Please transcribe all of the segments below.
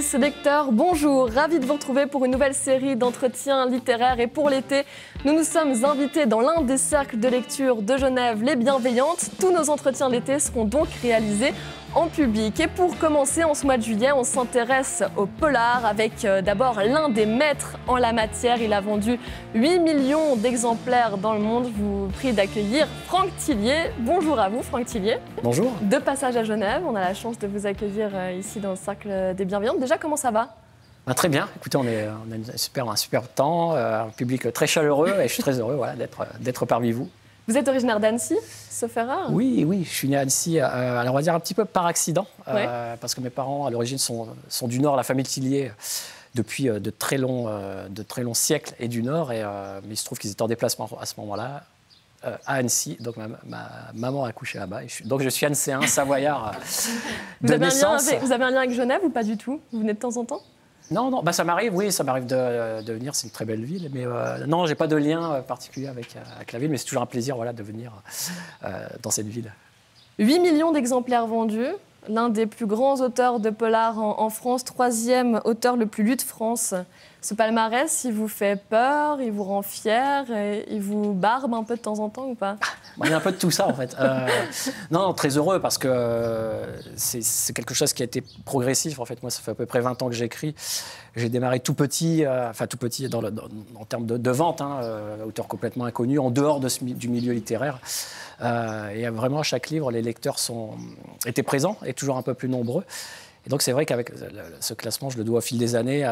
lectrices, lecteurs, bonjour, ravi de vous retrouver pour une nouvelle série d'entretiens littéraires. Et pour l'été, nous nous sommes invités dans l'un des cercles de lecture de Genève, les Bienveillantes. Tous nos entretiens d'été seront donc réalisés en public. Et pour commencer, en ce mois de juillet, on s'intéresse au polar avec d'abord l'un des maîtres en la matière. Il a vendu 8 millions d'exemplaires dans le monde. Je vous prie d'accueillir Franck Thillier. Bonjour à vous, Franck Thillier. Bonjour. De passage à Genève, on a la chance de vous accueillir ici dans le cercle des Bienveillantes. Déjà, comment ça va ? Très bien. Écoutez, on a un super temps, un public très chaleureux et je suis très heureux d'être parmi vous. Vous êtes originaire d'Annecy, sauf erreur ? Oui, je suis né à Annecy, alors on va dire un petit peu par accident, ouais. Parce que mes parents, à l'origine, sont du Nord, la famille Thillier, depuis de très longs siècles et du Nord. Mais il se trouve qu'ils étaient en déplacement à ce moment-là, à Annecy. Donc ma maman a accouché là-bas. Donc je suis annécéen, savoyard de naissance. Vous avez un lien avec Genève ou pas du tout ? Vous venez de temps en temps ? Non, ça m'arrive de venir, c'est une très belle ville, mais non, j'ai pas de lien particulier avec la ville, mais c'est toujours un plaisir de venir dans cette ville. 8 millions d'exemplaires vendus, l'un des plus grands auteurs de polar en France, 3e auteur le plus lu de France. Ce palmarès, il vous fait peur, il vous rend fier, il vous barbe un peu de temps en temps ou pas ? Il y a un peu de tout ça, en fait. Non, très heureux, parce que c'est quelque chose qui a été progressif. En fait, moi, ça fait à peu près 20 ans que j'écris. J'ai démarré tout petit en termes de vente, auteur complètement inconnu, en dehors du milieu littéraire. Et vraiment, à chaque livre, les lecteurs étaient présents et toujours un peu plus nombreux. Et donc, c'est vrai qu'avec ce classement, je le dois au fil des années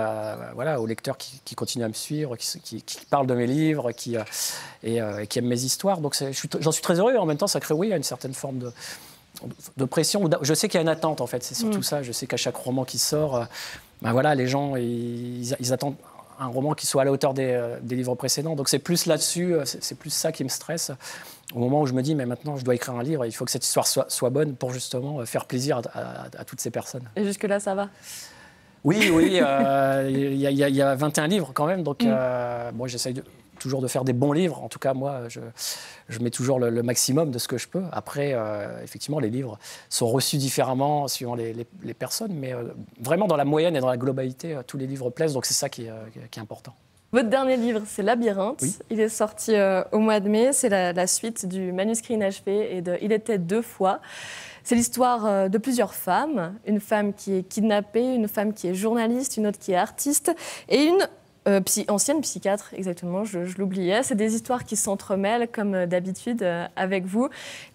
aux lecteurs qui continuent à me suivre, qui parlent de mes livres, qui aiment mes histoires. Donc, j'en suis très heureux. Et en même temps, ça crée, une certaine forme de pression. Je sais qu'il y a une attente, en fait. C'est surtout ça. Je sais qu'à chaque roman qui sort, les gens, ils attendent un roman qui soit à la hauteur des livres précédents. Donc, c'est plus là-dessus, c'est plus ça qui me stresse. Au moment où je me dis, mais maintenant, je dois écrire un livre, il faut que cette histoire soit bonne pour justement faire plaisir à toutes ces personnes. Et jusque-là, ça va ? Oui, il y a 21 livres quand même. Donc, moi, j'essaye toujours de faire des bons livres. En tout cas, moi, je mets toujours le maximum de ce que je peux. Après, effectivement, les livres sont reçus différemment suivant les personnes. Mais vraiment, dans la moyenne et dans la globalité, tous les livres plaisent. Donc, c'est ça qui est important. Votre dernier livre, c'est Labyrinthe. Oui. Il est sorti au mois de mai. C'est la suite du manuscrit inachevé et de Il était deux fois. C'est l'histoire de plusieurs femmes. Une femme qui est kidnappée, une femme qui est journaliste, une autre qui est artiste et une ancienne psychiatre, exactement, je l'oubliais. C'est des histoires qui s'entremêlent, comme d'habitude, avec vous.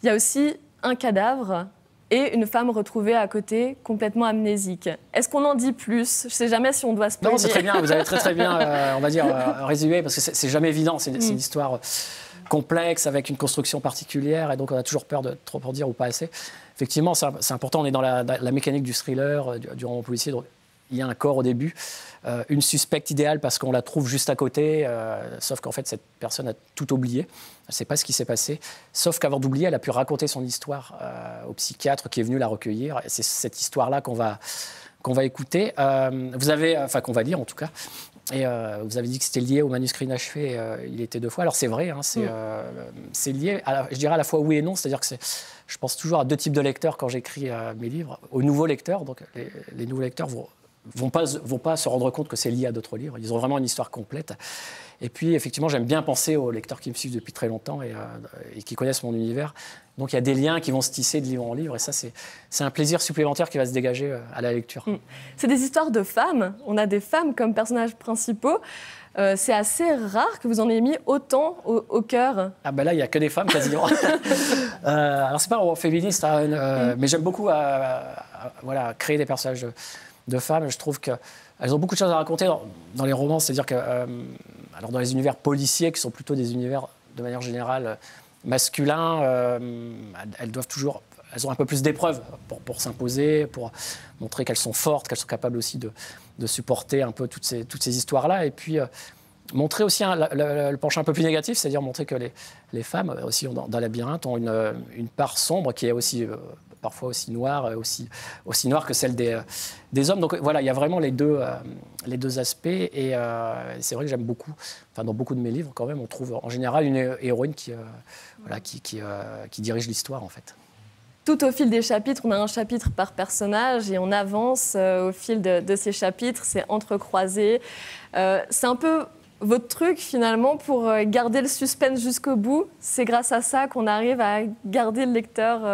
Il y a aussi un cadavre et une femme retrouvée à côté, complètement amnésique. Est-ce qu'on en dit plus ? Je ne sais jamais si on doit spoiler. Non, c'est très bien. Vous avez très bien, résumé, parce que c'est jamais évident. C'est une histoire complexe, avec une construction particulière, et donc on a toujours peur de trop en dire ou pas assez. Effectivement, c'est important. On est dans la mécanique du thriller, du roman policier. Donc, il y a un corps au début, une suspecte idéale parce qu'on la trouve juste à côté, sauf qu'en fait, cette personne a tout oublié. Elle ne sait pas ce qui s'est passé, sauf qu'avant d'oublier, elle a pu raconter son histoire au psychiatre qui est venu la recueillir. Et c'est cette histoire-là qu'on va écouter, qu'on va lire en tout cas. Et vous avez dit que c'était lié au manuscrit inachevé, Il était deux fois. Alors c'est vrai, c'est lié, je dirais à la fois oui et non, c'est-à-dire que je pense toujours à deux types de lecteurs quand j'écris mes livres. Aux nouveaux lecteurs, donc les nouveaux lecteurs vont pas se rendre compte que c'est lié à d'autres livres. Ils ont vraiment une histoire complète. Et puis, effectivement, j'aime bien penser aux lecteurs qui me suivent depuis très longtemps et qui connaissent mon univers. Donc, il y a des liens qui vont se tisser de livre en livre. Et ça, c'est un plaisir supplémentaire qui va se dégager à la lecture. C'est des histoires de femmes. On a des femmes comme personnages principaux. C'est assez rare que vous en ayez mis autant au cœur. Ah ben là, il n'y a que des femmes, quasiment. Alors, c'est pas un roman féministe, mais j'aime beaucoup créer des personnages de femmes. Je trouve qu'elles ont beaucoup de choses à raconter dans les romans. C'est-à-dire que dans les univers policiers, qui sont plutôt des univers, de manière générale, masculins, elles ont un peu plus d'épreuves pour s'imposer, pour montrer qu'elles sont fortes, qu'elles sont capables aussi de supporter un peu toutes ces histoires-là. Et puis, montrer aussi le penchant un peu plus négatif, c'est-à-dire montrer que les femmes, aussi dans Labyrinthe, ont une part sombre qui est aussi parfois aussi noire que celle des hommes. Donc voilà, il y a vraiment les deux aspects. Et c'est vrai que j'aime beaucoup, dans beaucoup de mes livres quand même, on trouve en général une héroïne qui dirige l'histoire en fait. tout au fil des chapitres, on a un chapitre par personnage et on avance au fil de ces chapitres, c'est entrecroisé. C'est un peu votre truc finalement pour garder le suspense jusqu'au bout. C'est grâce à ça qu'on arrive à garder le lecteur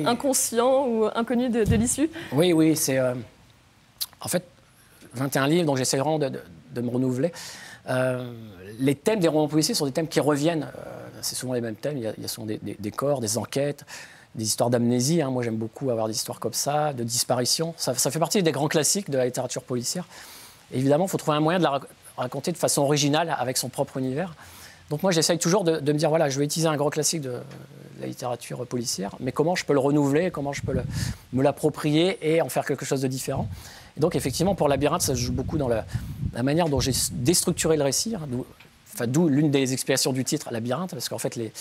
inconscient ou inconnu de l'issue. Oui, c'est en fait 21 livres, donc j'essaie vraiment de me renouveler. Les thèmes des romans policiers sont des thèmes qui reviennent. C'est souvent les mêmes thèmes. Il y a souvent des corps, des enquêtes, des histoires d'amnésie. Moi, j'aime beaucoup avoir des histoires comme ça, de disparition. Ça fait partie des grands classiques de la littérature policière. Et évidemment, il faut trouver un moyen de la raconter de façon originale, avec son propre univers. Donc moi, j'essaye toujours de me dire, voilà, je vais utiliser un grand classique de la littérature policière, mais comment je peux le renouveler, comment je peux me l'approprier et en faire quelque chose de différent. Et donc, effectivement, pour Labyrinthe, ça se joue beaucoup dans la manière dont j'ai déstructuré le récit, d'où l'une des explications du titre, Labyrinthe, parce qu'en fait, les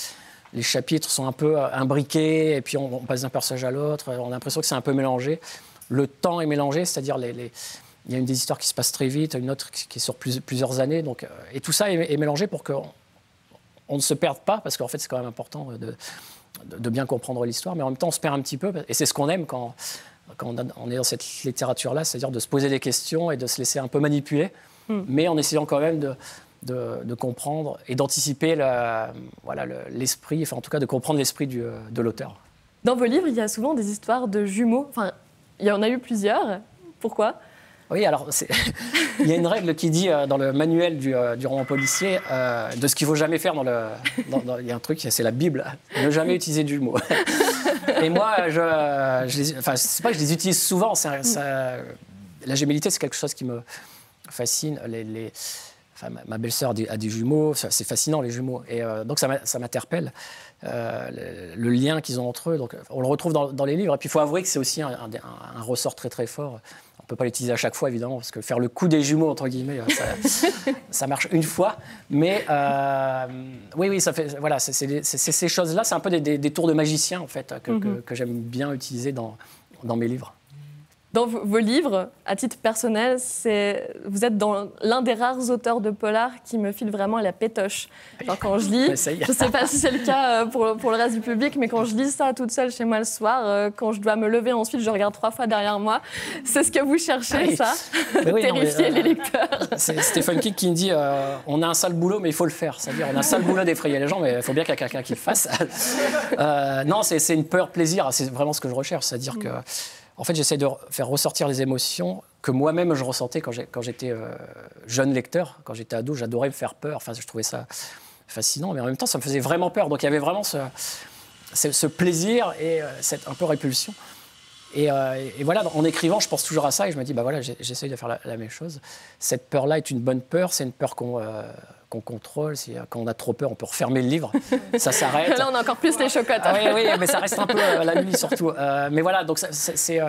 chapitres sont un peu imbriqués, et puis on passe d'un personnage à l'autre, on a l'impression que c'est un peu mélangé. Le temps est mélangé, c'est-à-dire il y a une des histoires qui se passe très vite, une autre qui est sur plusieurs années, et tout ça est mélangé pour qu'on ne se perde pas, parce qu'en fait, c'est quand même important de bien comprendre l'histoire, mais en même temps, on se perd un petit peu, et c'est ce qu'on aime quand on est dans cette littérature-là, c'est-à-dire de se poser des questions et de se laisser un peu manipuler, mais en essayant quand même de comprendre et d'anticiper l'esprit, enfin en tout cas de comprendre l'esprit de l'auteur. Dans vos livres, il y a souvent des histoires de jumeaux. Enfin, il y en a eu plusieurs. Pourquoi ? Oui, alors il y a une règle qui dit dans le manuel du roman policier de ce qu'il ne faut jamais faire il y a un truc, c'est la Bible, ne jamais utiliser de jumeaux. Et moi, c'est pas que je les utilise souvent, la gémellité, c'est quelque chose qui me fascine. Ma belle-sœur a des jumeaux, c'est fascinant les jumeaux, et donc ça m'interpelle, le lien qu'ils ont entre eux. Donc, on le retrouve dans les livres, et puis il faut avouer que c'est aussi un ressort très très fort. On ne peut pas l'utiliser à chaque fois, évidemment, parce que faire le coup des jumeaux, entre guillemets, ça marche une fois. Mais oui, ça fait, voilà, c'est ces choses-là, c'est un peu des tours de magicien, en fait, que j'aime bien utiliser dans mes livres. Dans vos livres, à titre personnel, vous êtes dans l'un des rares auteurs de polar qui me file vraiment la pétoche. Alors, quand je lis, je ne sais pas si c'est le cas pour le reste du public, mais quand je lis ça toute seule chez moi le soir, quand je dois me lever ensuite, je regarde 3 fois derrière moi. C'est ce que vous cherchez, ça, terrifier les lecteurs. C'est Stephen King qui me dit on a un sale boulot, mais il faut le faire. C'est-à-dire, on a un sale boulot d'effrayer les gens, mais il faut bien qu'il y ait quelqu'un qui le fasse. Non, c'est une peur plaisir. C'est vraiment ce que je recherche. C'est-à-dire que en fait, j'essaie de faire ressortir les émotions que moi-même je ressentais quand j'étais jeune lecteur, quand j'étais ado. J'adorais me faire peur. Enfin, je trouvais ça fascinant, mais en même temps, ça me faisait vraiment peur. Donc, il y avait vraiment ce plaisir et cette un peu répulsion. Et voilà, en écrivant, je pense toujours à ça et je me dis, bah voilà, j'essaie de faire la même chose. Cette peur-là est une bonne peur. C'est une peur qu'on contrôle. Quand on a trop peur, on peut refermer le livre. Ça s'arrête. Là, on a encore plus les chocottes. Oui, mais ça reste un peu la nuit surtout. Mais voilà, donc c'est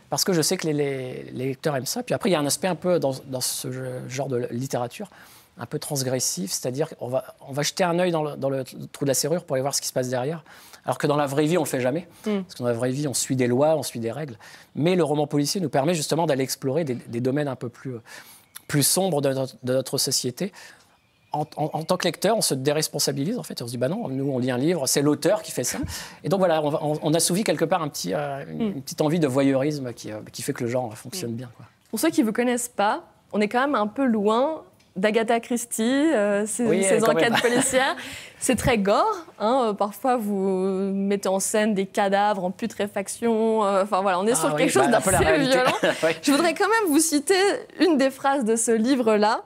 parce que je sais que les lecteurs aiment ça. Puis après, il y a un aspect un peu dans ce genre de littérature, un peu transgressif, c'est-à-dire qu'on va jeter un œil dans le trou de la serrure pour aller voir ce qui se passe derrière. Alors que dans la vraie vie, on ne le fait jamais. Parce que dans la vraie vie, on suit des lois, on suit des règles. Mais le roman policier nous permet justement d'aller explorer des domaines un peu plus sombres de notre société. En tant que lecteur, on se déresponsabilise, en fait. On se dit, bah non, nous, on lit un livre, c'est l'auteur qui fait ça. Et donc, voilà, on assouvit quelque part une petite envie de voyeurisme qui fait que le genre fonctionne bien, quoi. Pour ceux qui ne vous connaissent pas, on est quand même un peu loin d'Agatha Christie, ses enquêtes policières. C'est très gore. Parfois, vous mettez en scène des cadavres en putréfaction. Enfin, voilà, on est sur quelque chose d'assez violent. Je voudrais quand même vous citer une des phrases de ce livre-là.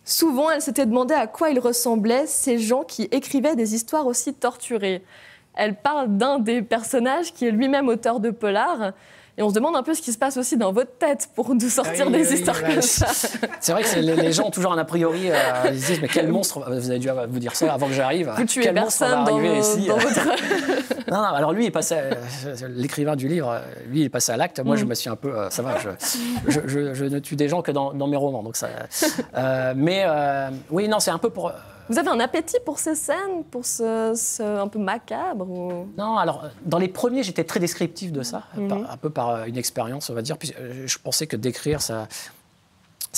Souvent, elle s'était demandé à quoi ils ressemblaient, ces gens qui écrivaient des histoires aussi torturées. Elle parle d'un des personnages qui est lui-même auteur de polar. Et on se demande un peu ce qui se passe aussi dans votre tête pour nous sortir des histoires comme ça. C'est vrai que les gens ont toujours un a priori. Ils se disent, mais quel monstre, vous avez dû vous dire ça avant que j'arrive. Vous tuez personne dans votre... Non, alors lui, l'écrivain du livre, lui, il est passé à l'acte. Moi, je me suis un peu... ça va, je ne tue des gens que dans mes romans. Donc ça, oui, non, c'est un peu pour... Vous avez un appétit pour ces scènes, pour ce un peu macabre Non, alors, dans les premiers, j'étais très descriptif de ça, un peu par une expérience, on va dire. Puis, je pensais que d'écrire, ça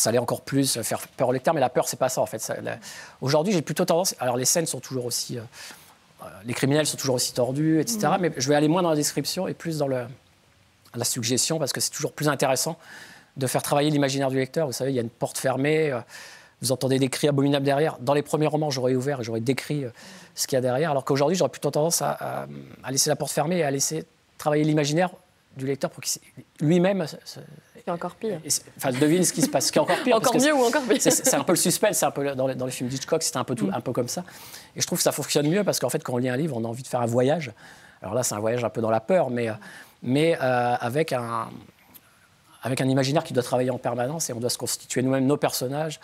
allait encore plus faire peur au lecteur, mais la peur, c'est pas ça, en fait. Aujourd'hui, j'ai plutôt tendance... Alors, les scènes sont toujours les criminels sont toujours aussi tordus, etc. Mais je vais aller moins dans la description et plus dans la suggestion, parce que c'est toujours plus intéressant de faire travailler l'imaginaire du lecteur. Vous savez, il y a une porte fermée, vous entendez des cris abominables derrière. Dans les premiers romans, j'aurais ouvert et j'aurais décrit ce qu'il y a derrière, alors qu'aujourd'hui, j'aurais plutôt tendance à laisser la porte fermée et à laisser travailler l'imaginaire du lecteur pour qu'il lui-même... C'est encore pire. Enfin, devine ce qui se passe. Ce qui est encore pire. Encore mieux ou encore pire. C'est un peu le suspense, c'est un peu dans les films d'Hitchcock, c'était un peu comme ça. Et je trouve que ça fonctionne mieux parce qu'en fait, quand on lit un livre, on a envie de faire un voyage. Alors là, c'est un voyage un peu dans la peur, mais avec un imaginaire qui doit travailler en permanence et on doit se constituer nous-mêmes nos personnages,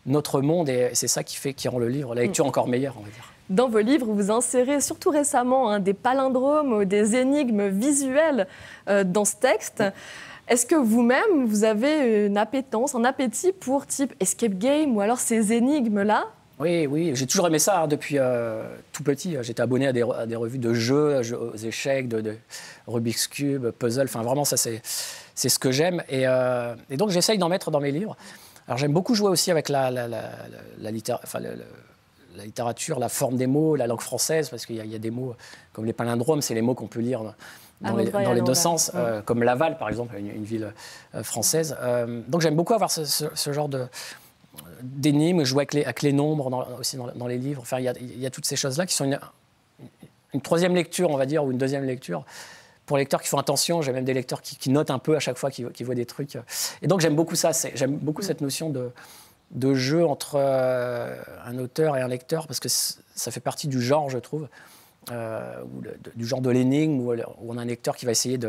notre monde, et c'est ça qui rend le livre, la lecture encore meilleure, on va dire. Dans vos livres, vous insérez surtout récemment des palindromes, des énigmes visuelles dans ce texte. Est-ce que vous-même, vous avez une appétence, un appétit pour type escape game ou alors ces énigmes-là ? Oui, j'ai toujours aimé ça depuis tout petit. J'étais abonné à des revues de jeux aux échecs, de Rubik's Cube, puzzle. Enfin, vraiment, ça, c'est ce que j'aime. Et donc, j'essaye d'en mettre dans mes livres. Alors, j'aime beaucoup jouer aussi avec la littérature, la forme des mots, la langue française, parce qu'il y a des mots comme les palindromes, c'est les mots qu'on peut lire dans les deux sens, comme Laval, par exemple, une ville française. Donc j'aime beaucoup avoir ce genre d'énigmes, jouer avec les nombres aussi dans les livres. Enfin, il y a toutes ces choses-là qui sont une troisième lecture, on va dire, ou une deuxième lecture. Pour les lecteurs qui font attention, j'ai même des lecteurs qui notent un peu à chaque fois, qui voient des trucs. Et donc j'aime beaucoup ça, j'aime beaucoup cette notion de jeu entre un auteur et un lecteur, parce que ça fait partie du genre, je trouve. Du genre de l'énigme où on a un lecteur qui va essayer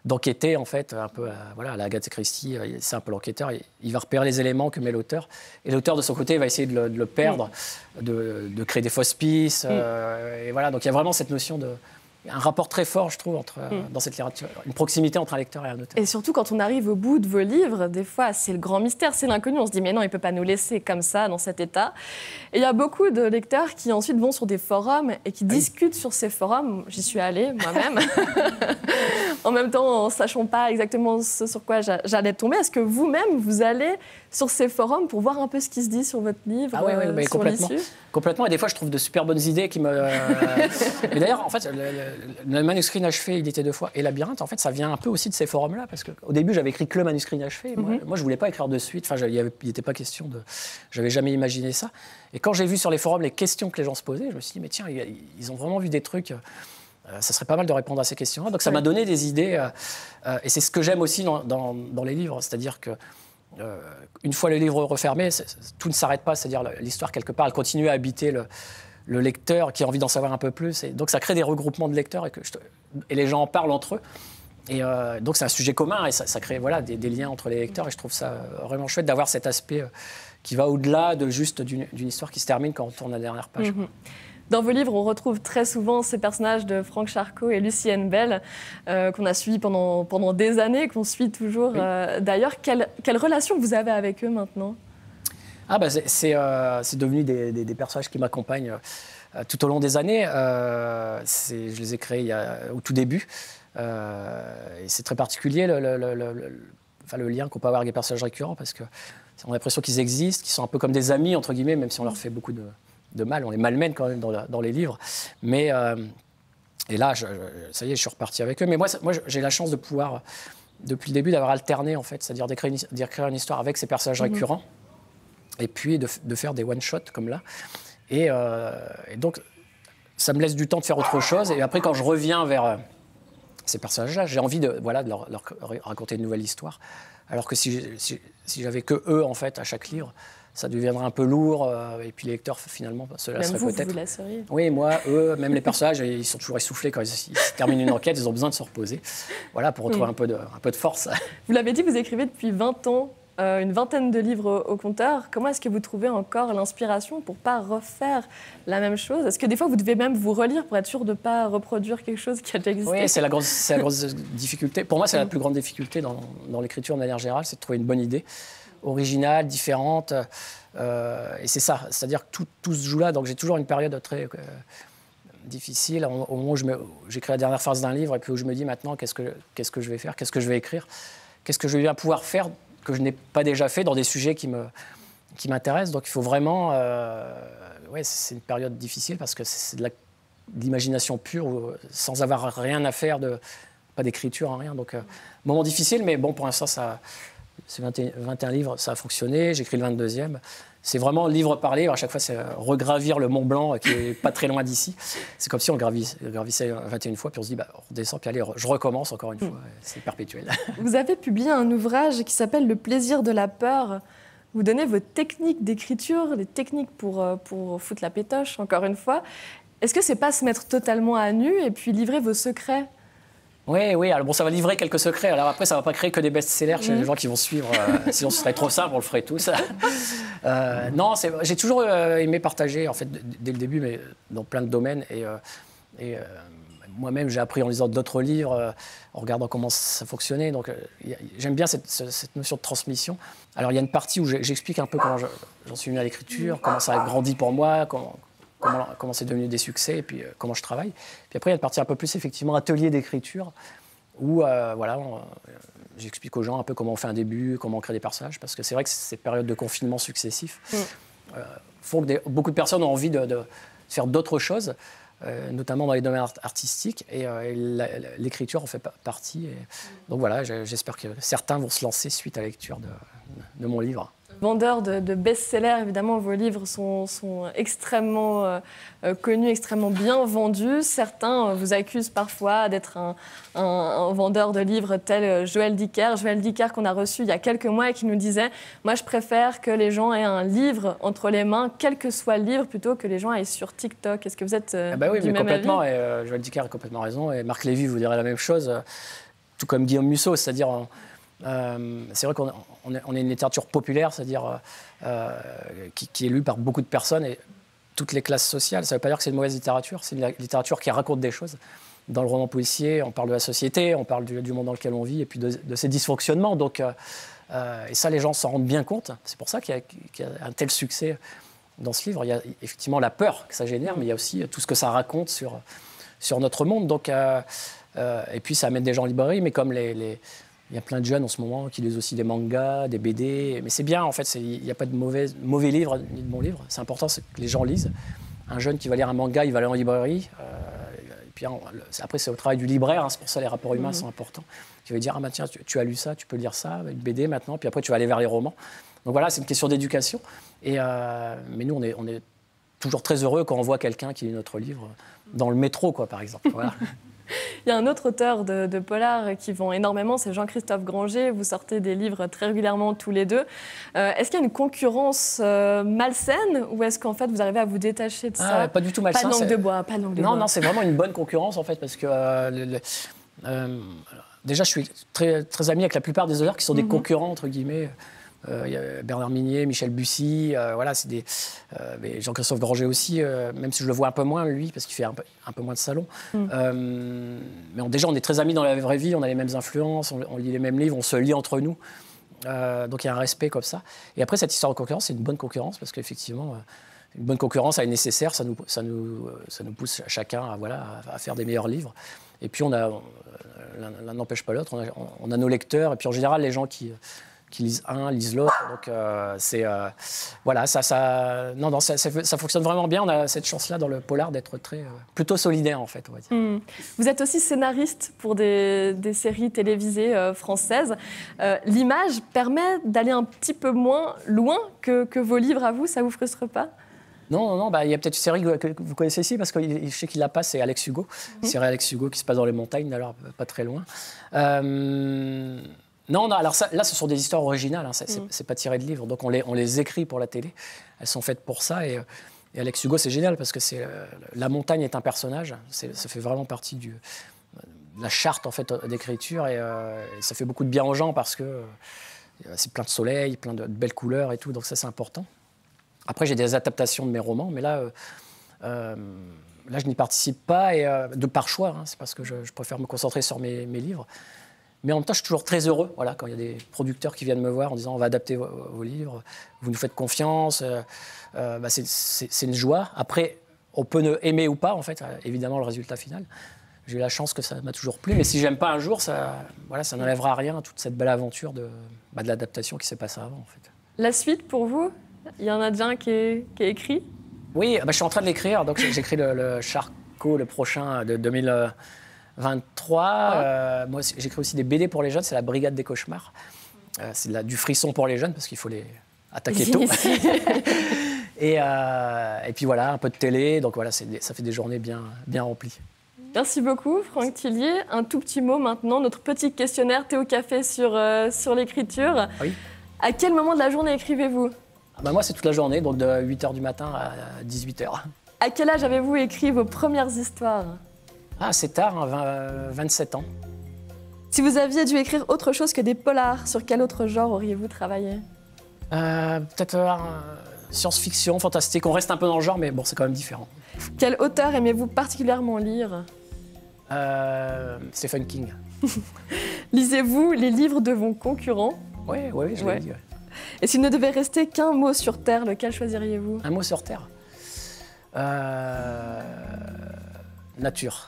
d'enquêter en fait un peu à la Agatha Christie, c'est un peu l'enquêteur, il va repérer les éléments que met l'auteur et l'auteur de son côté va essayer de le perdre, de créer des fausses pistes et voilà, donc il y a vraiment cette notion un rapport très fort, je trouve, dans cette littérature, une proximité entre un lecteur et un auteur. Et surtout, quand on arrive au bout de vos livres, des fois, c'est le grand mystère, c'est l'inconnu. On se dit, mais non, il ne peut pas nous laisser comme ça, dans cet état. Et il y a beaucoup de lecteurs qui ensuite vont sur des forums et qui discutent sur ces forums. J'y suis allée, moi-même. En même temps, en ne sachant pas exactement ce sur quoi j'allais tomber. Est-ce que vous-même, vous allez sur ces forums pour voir un peu ce qui se dit sur votre livre, sur l'issue ? Complètement. Et des fois, je trouve de super bonnes idées qui me... Et d'ailleurs, en fait, le manuscrit inachevé, il était 2 fois. Et Labyrinthe, en fait, ça vient un peu aussi de ces forums-là. Parce qu'au début, j'avais écrit que le manuscrit inachevé. Moi, je ne voulais pas écrire de suite. Enfin, il n'était pas question de... Je n'avais jamais imaginé ça. Et quand j'ai vu sur les forums les questions que les gens se posaient, je me suis dit, mais tiens, ils ont vraiment vu des trucs... ça serait pas mal de répondre à ces questions-là. Donc ça m'a donné des idées. Et c'est ce que j'aime aussi dans les livres. C'est-à-dire que une fois le livre refermé, tout ne s'arrête pas. C'est-à-dire l'histoire, quelque part, elle continue à habiter le lecteur qui a envie d'en savoir un peu plus. Et donc ça crée des regroupements de lecteurs et les gens en parlent entre eux. Et donc c'est un sujet commun et ça crée des liens entre les lecteurs. Et je trouve ça vraiment chouette d'avoir cet aspect qui va au-delà de juste d'une histoire qui se termine quand on tourne la dernière page. Dans vos livres, on retrouve très souvent ces personnages de Franck Charcot et Lucienne Bell, qu'on a suivis pendant des années, qu'on suit toujours. Oui. D'ailleurs, quelle relation vous avez avec eux maintenant ? C'est devenu des personnages qui m'accompagnent tout au long des années. Je les ai créés au tout début. Et c'est très particulier le lien qu'on peut avoir avec les personnages récurrents, parce qu'on a l'impression qu'ils existent, qu'ils sont un peu comme des amis, entre guillemets, même si on leur fait beaucoup de mal. On les malmène quand même dans les livres. Mais, et là, ça y est, je suis reparti avec eux. Mais moi j'ai la chance de pouvoir, depuis le début, d'avoir alterné, en fait, c'est-à-dire d'écrire une histoire avec ces personnages récurrents, et puis de faire des one-shots comme là. Et donc, ça me laisse du temps de faire autre chose. Et après, quand je reviens vers ces personnages-là, j'ai envie de leur raconter une nouvelle histoire. Alors que si j'avais que eux, en fait, à chaque livre, ça deviendrait un peu lourd, et puis les lecteurs, finalement, se lasseraient peut-être. Vous laisseriez. Oui, moi, eux, même les personnages, ils sont toujours essoufflés quand ils terminent une enquête, ils ont besoin de se reposer, voilà, pour retrouver un peu de force. Vous l'avez dit, vous écrivez depuis 20 ans, une vingtaine de livres au compteur. Comment est-ce que vous trouvez encore l'inspiration pour ne pas refaire la même chose ? Est-ce que des fois, vous devez même vous relire pour être sûr de ne pas reproduire quelque chose qui a déjà existé ? Oui, c'est la grosse difficulté. Pour moi, c'est la plus grande difficulté dans l'écriture de manière générale, c'est de trouver une bonne idée, originale, différente. Et c'est ça, c'est-à-dire que tout se joue là. Donc j'ai toujours une période très difficile, au moment où j'écris la dernière phase d'un livre, et puis où je me dis maintenant, qu'est-ce que je vais faire, qu'est-ce que je vais écrire, qu'est-ce que je vais bien pouvoir faire que je n'ai pas déjà fait dans des sujets qui m'intéressent. Donc il faut vraiment... c'est une période difficile parce que c'est de d'imagination pure, sans avoir rien à faire, pas d'écriture, rien. Donc, moment difficile, mais bon, pour l'instant, c'est 21 livres, ça a fonctionné. J'écris le 22e. C'est vraiment livre par livre. À chaque fois, c'est regravir le Mont Blanc, qui n'est pas très loin d'ici. C'est comme si on gravissait 21 fois, puis on se dit, on redescend, puis allez, je recommence encore une fois. C'est perpétuel. Vous avez publié un ouvrage qui s'appelle « Le plaisir de la peur ». Vous donnez vos techniques d'écriture, des techniques pour foutre la pétoche, encore une fois. Est-ce que c'est pas se mettre totalement à nu et puis livrer vos secrets ? Oui. Alors bon, ça va livrer quelques secrets. Alors après, ça va pas créer que des best-sellers chez les gens qui vont suivre. Sinon, ce serait trop simple, on le ferait tous. Non, j'ai toujours aimé partager, en fait, dès le début, mais dans plein de domaines. Et moi-même, j'ai appris en lisant d'autres livres, en regardant comment ça fonctionnait. Donc, j'aime bien cette notion de transmission. Alors, il y a une partie où j'explique un peu comment j'en suis venu à l'écriture, comment ça a grandi pour moi, comment c'est devenu des succès, et puis comment je travaille. Puis après, il y a une partie un peu plus, effectivement, atelier d'écriture, où j'explique aux gens un peu comment on fait un début, comment on crée des personnages, parce que c'est vrai que ces périodes de confinement successifs font que beaucoup de personnes ont envie de faire d'autres choses, notamment dans les domaines artistiques, et l'écriture en fait partie. Donc voilà, j'espère que certains vont se lancer suite à la lecture de mon livre. Vendeur de best-sellers, évidemment, vos livres sont extrêmement connus, extrêmement bien vendus. Certains vous accusent parfois d'être un vendeur de livres tel Joël Dicker. Joël Dicker qu'on a reçu il y a quelques mois et qui nous disait « Moi, je préfère que les gens aient un livre entre les mains, quel que soit le livre, plutôt que les gens aillent sur TikTok ». Est-ce que vous êtes oui, du mais même complètement, avis ? et Joël Dicker a complètement raison. Et Marc Lévy vous dirait la même chose, tout comme Guillaume Musso, c'est-à-dire... c'est vrai qu'on est une littérature populaire, c'est-à-dire qui est lue par beaucoup de personnes et toutes les classes sociales. Ça ne veut pas dire que c'est une mauvaise littérature, c'est une littérature qui raconte des choses. Dans le roman policier, on parle de la société, on parle du monde dans lequel on vit et puis de ses dysfonctionnements. Donc, et ça, les gens s'en rendent bien compte. C'est pour ça qu'il y a un tel succès dans ce livre. Il y a effectivement la peur que ça génère, mais il y a aussi tout ce que ça raconte sur notre monde. Donc, et puis, ça amène des gens en librairie, mais comme il y a plein de jeunes en ce moment qui lisent aussi des mangas, des BD. Mais c'est bien, en fait, il n'y a pas de mauvais livres ni de bons livres. C'est important, c'est que les gens lisent. Un jeune qui va lire un manga, il va aller en librairie. Et puis après, c'est au travail du libraire. C'est pour ça que les rapports humains sont importants. Qui va dire, ah bah tiens, tu as lu ça, tu peux lire ça, une BD maintenant. Puis après, tu vas aller vers les romans. Donc voilà, c'est une question d'éducation. Mais nous, on est toujours très heureux quand on voit quelqu'un qui lit notre livre dans le métro, quoi, par exemple. Voilà. Il y a un autre auteur de polar qui vend énormément, c'est Jean-Christophe Granger. Vous sortez des livres très régulièrement tous les deux. Est-ce qu'il y a une concurrence malsaine ou est-ce qu'en fait vous arrivez à vous détacher de ça ? Pas du tout malsain. Pas de langue de bois, pas de langue de bois. Non, c'est vraiment une bonne concurrence en fait parce que déjà je suis très, très ami avec la plupart des auteurs qui sont des concurrents entre guillemets. Il y a Bernard Minier, Michel Bussy, voilà, c'est mais Jean-Christophe Granger aussi, même si je le vois un peu moins, lui, parce qu'il fait un peu moins de salon. Mais déjà, on est très amis dans la vraie vie, on a les mêmes influences, on lit les mêmes livres, on se lit entre nous. Donc il y a un respect comme ça. Et après, cette histoire de concurrence, c'est une bonne concurrence, parce qu'effectivement, une bonne concurrence, elle est nécessaire, ça nous pousse chacun à faire des meilleurs livres. Et puis, l'un n'empêche pas l'autre, on a nos lecteurs, et puis en général, les gens qui lisent un, lisent l'autre. Donc, voilà, ça fonctionne vraiment bien. On a cette chance-là dans le polar d'être plutôt solidaire, en fait, on va dire. Vous êtes aussi scénariste pour des séries télévisées françaises. L'image permet d'aller un petit peu moins loin que vos livres à vous, ça ne vous frustre pas ? Non, il y a peut-être une série que vous connaissez ici, parce que je sais qu'il la passe, c'est Alex Hugo. Série Alex Hugo qui se passe dans les montagnes, alors pas très loin. Non, alors là, ce sont des histoires originales, c'est pas tiré de livres, donc on les écrit pour la télé, elles sont faites pour ça, et Alex Hugo, c'est génial, parce que la montagne est un personnage, ça fait vraiment partie de la charte en fait, d'écriture, et ça fait beaucoup de bien aux gens, parce que c'est plein de soleil, plein de belles couleurs et tout, donc ça c'est important. Après, j'ai des adaptations de mes romans, mais là, je n'y participe pas, et par choix, c'est parce que je préfère me concentrer sur mes livres. Mais en même temps, je suis toujours très heureux quand il y a des producteurs qui viennent me voir en disant on va adapter vos livres, vous nous faites confiance. C'est une joie. Après, on peut aimer ou pas, en fait, évidemment, le résultat final. J'ai eu la chance que ça m'a toujours plu. Mais si j'aime pas un jour, ça n'enlèvera rien à toute cette belle aventure de l'adaptation qui s'est passée avant, en fait. La suite, pour vous, il y en a déjà un qui est écrit ? Oui, je suis en train de l'écrire. Donc, j'écris le Co, le prochain de 2023. Moi, j'écris aussi des BD pour les jeunes, c'est la Brigade des cauchemars. C'est du frisson pour les jeunes parce qu'il faut les attaquer tôt. Et puis voilà, un peu de télé. Donc voilà, ça fait des journées bien remplies. Merci beaucoup, Franck Thillier. Un tout petit mot maintenant, notre petit questionnaire thé au café sur l'écriture. Oui. À quel moment de la journée écrivez-vous ? Moi, c'est toute la journée, donc de 8h du matin à 18h. À quel âge avez-vous écrit vos premières histoires ? C'est tard, 27 ans. Si vous aviez dû écrire autre chose que des polars, sur quel autre genre auriez-vous travaillé ? Peut-être science-fiction, fantastique. On reste un peu dans le genre, mais bon, c'est quand même différent. Quel auteur aimez-vous particulièrement lire ? Stephen King. Lisez-vous les livres de vos concurrents ? Oui, je l'ai dit. Ouais. Et s'il ne devait rester qu'un mot sur Terre, lequel choisiriez-vous ? Un mot sur Terre ? Nature.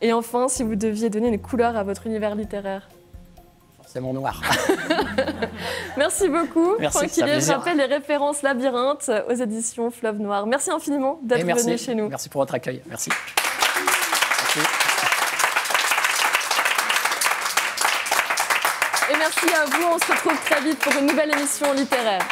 Et enfin, si vous deviez donner une couleur à votre univers littéraire ? Forcément noir. Merci beaucoup. Merci, Franck Thillier, je rappelle les références Labyrinthe aux éditions Fleuve Noir. Merci infiniment d'être venu chez nous. Merci pour votre accueil. Merci. Et merci à vous. On se retrouve très vite pour une nouvelle émission littéraire.